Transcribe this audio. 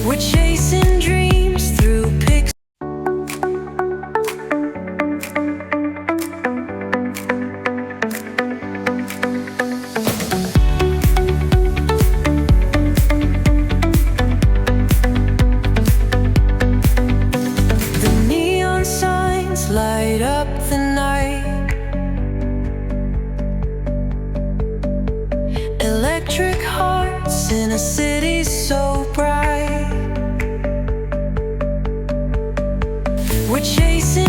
We're chasing dreams through pics. The neon signs light up the night. Electric hearts in a city so bright. We're chasing